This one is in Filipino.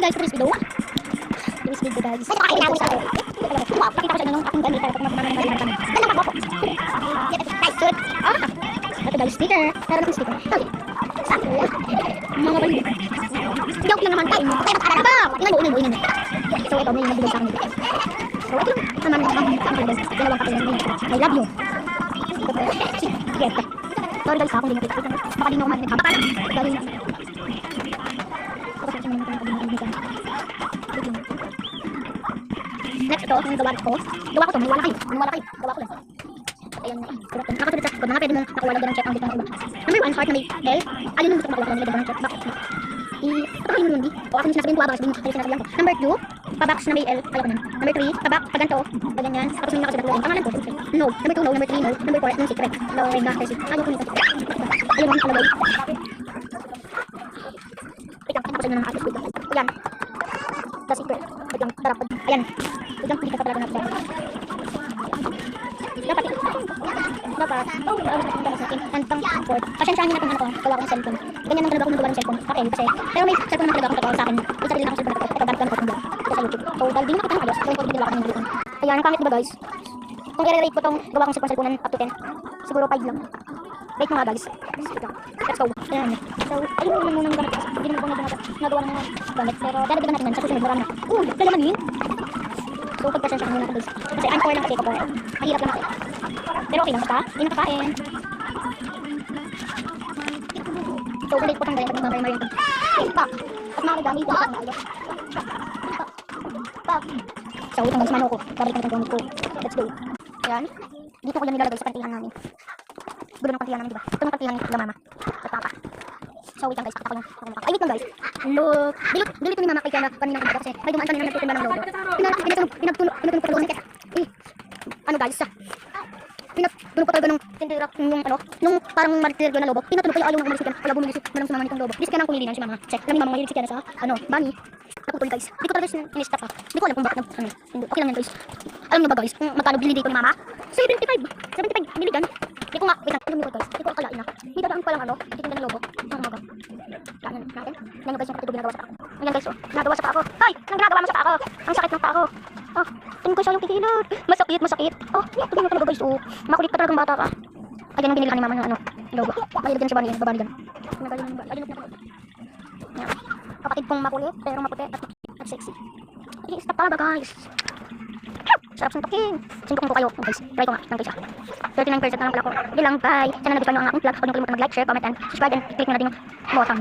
guys, crispy daw. Crispy daw guys. Pakita ko sa inyo yung aking gamit para pag mamamanahin kami. Ganda pa po. Guys, sulit. Ito guys, sticker. Meron akong sticker. Mga balik. Joke lang naman tayo. Inan mo. So ito, may nagbigay sa akin dito. So ito lang naman dalawang kape lang. I love you. Sige. Sorry guys, ako hindi nakita. Baka di na umanin. Baka lang. Dali na. Next ito, yung gawa ko. Gawa ko to, maniwala kayo. Gawa ko lang. Ayan na. Nakasulit sa kod na nga, pwede mong nakuha lang ng check ang dito ng iba. Number 1, heart na may L. Ayun yung gusto ko makuha ko, nilagyan ng check. Bakit? Ito yung hindi. O ako yung sinasabihin ko, abang sabihin kayo sinasabihan ko. Number 2, pabox na may L. Ayaw ko nun. Number 3, pabox, paganto. Paganyan. Tapos yung nakasulat ko. Pangalan ko. No. Number 2, no. Number 3, no. Number 4, yung secret. No, red na. Ayaw ko nito. Ayaw mo nakalagay. Wait lang, pinapasal nyo ng atis. Ayan. The secret. Wait lang, darap. Ayan. Wait lang, hindi ka talaga natin. Dapat hantang support. Pasyensyahan nyo na kung ano ko, gawa ko ng cellphone. Ganyan lang talaga ako nagawa ng cellphone. Kasi pero may cellphone na talaga akong totoo sa akin. Yung sarili na akong cellphone na totoo. Ito ko sa YouTube. So dahil di nakita ng ayos, so hindi nila ako ng YouTube. Ayan, ang pangit diba guys? Kung i-rate ko tong gawa kong cellphone up to 10, siguro 5 lang. Rate mo nga guys. Let's go. Ayan. So ayun naman muna ng gamit. Hindi naman ako nagawa ng mga gamit. Pero dadagdagan natin yan sa susunod marami na. Lalaman yun. So pagpasyensyahan nyo natin guys. Kasi I'm 4 lang kasi ko 4. Mahirap lang ako. Pero okay lang basta, hindi nakakain. So, ulit po tanggalin pag nagmamay ito. Pak! At makakagami, hindi lang naayo. Pak! So, itong guys, mano ko. Babalik natin gamit ko. Let's go. Ayan. Dito ko yan nilalagay sa kantihan namin. Gulo ng kantihan namin, diba? Ito ng kantihan ni Mama. At Papa. So, wait lang guys, pakita ko yung ay, wait lang guys. Look! Delete ko ni Mama kay Kaya kanina ko kasi may dumaan kanina nagtitimba ng lodo. Pinagtunog ko doon. Ano guys? Pinatunog ko talaga nung tindira, nung parang martir na lobo. Pinatunog ko yung ayaw ng umalis kaya bumili si Mama nitong lobo. Dis ka nang kumili na si Mama. Check lang ni Mama ngayon si Kaya sa, Bani. Nakutuloy guys. Di ko talaga sinistap ha. Di ko alam kung bakit okay lang yan guys. Alam nyo ba guys, kung magkano binili ko ni Mama? 75 biligan. Di ko nga, wait lang, alam nyo ko guys. Di ko akalain na. May dadaan pa lang titinda ng lobo. Ang maga. Kaya natin. Yan guys yung katitubig nagawa sa pako. Ayan guys nagawa sa pako. Ay! Nang ginagawa mo sa pako. Ang sakit ng pako. Tingin ko siya yung kikilot. Masakit. Tingin mo talaga guys. Makulit ka talagang bata ka. Ayan yung binili ka ni Mama ng logo. Mahilig yan siya babaligan. Kapatid kong makulit, pero maputi at sexy. I-stop talaga guys. Sarap suntokin. Suntokin ko kayo guys. Try ko nga ng kaysa. 39% na lang pala ko. Hindi lang bye. Sana nagustuhan nyo ang aking vlog. Huwag nyo kalimutan mag-like, share, comment, and subscribe. And click nyo na din yung button.